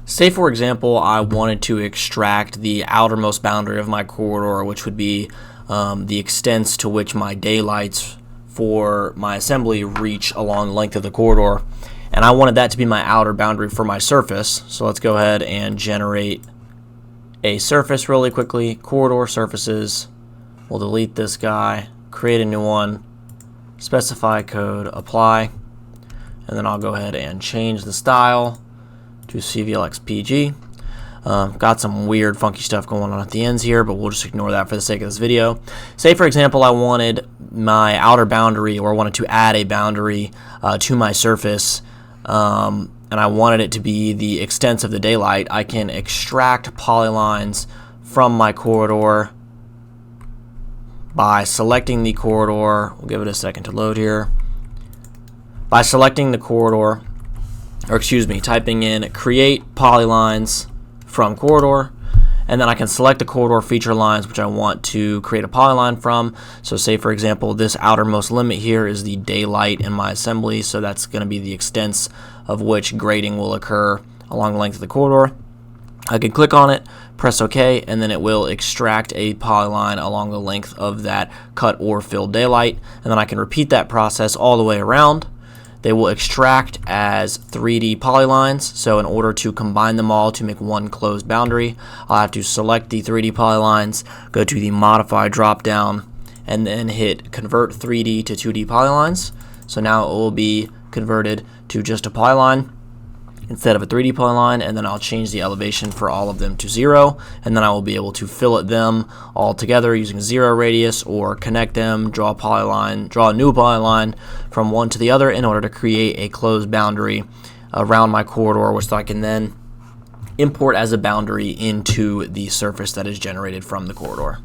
Say, for example, I wanted to extract the outermost boundary of my corridor, which would be the extents to which my daylights for my assembly reach along the length of the corridor. And I wanted that to be my outer boundary for my surface. So let's go ahead and generate a surface really quickly. Corridor surfaces. We'll delete this guy, create a new one, specify code, apply, and then I'll go ahead and change the style to CVLXPG. Got some weird funky stuff going on at the ends here, but we'll just ignore that for the sake of this video. Say, for example, I wanted my outer boundary, or wanted to add a boundary to my surface, and I wanted it to be the extents of the daylight. I can extract polylines from my corridor by selecting the corridor. We'll give it a second to load here. By selecting the corridor, or excuse me, typing in create polylines from corridor, and then I can select the corridor feature lines which I want to create a polyline from. So say, for example, this outermost limit here is the daylight in my assembly, so that's going to be the extents of which grading will occur along the length of the corridor. I can click on it, press OK, and then it will extract a polyline along the length of that cut or filled daylight, and then I can repeat that process all the way around. They will extract as 3D polylines, so in order to combine them all to make one closed boundary, I'll have to select the 3D polylines, go to the Modify drop-down, and then hit Convert 3D to 2D polylines. So now it will be converted to just a polyline instead of a 3D polyline, and then I'll change the elevation for all of them to 0, and then I will be able to fillet them all together using 0 radius, or connect them, draw a new polyline from one to the other in order to create a closed boundary around my corridor, which I can then import as a boundary into the surface that is generated from the corridor.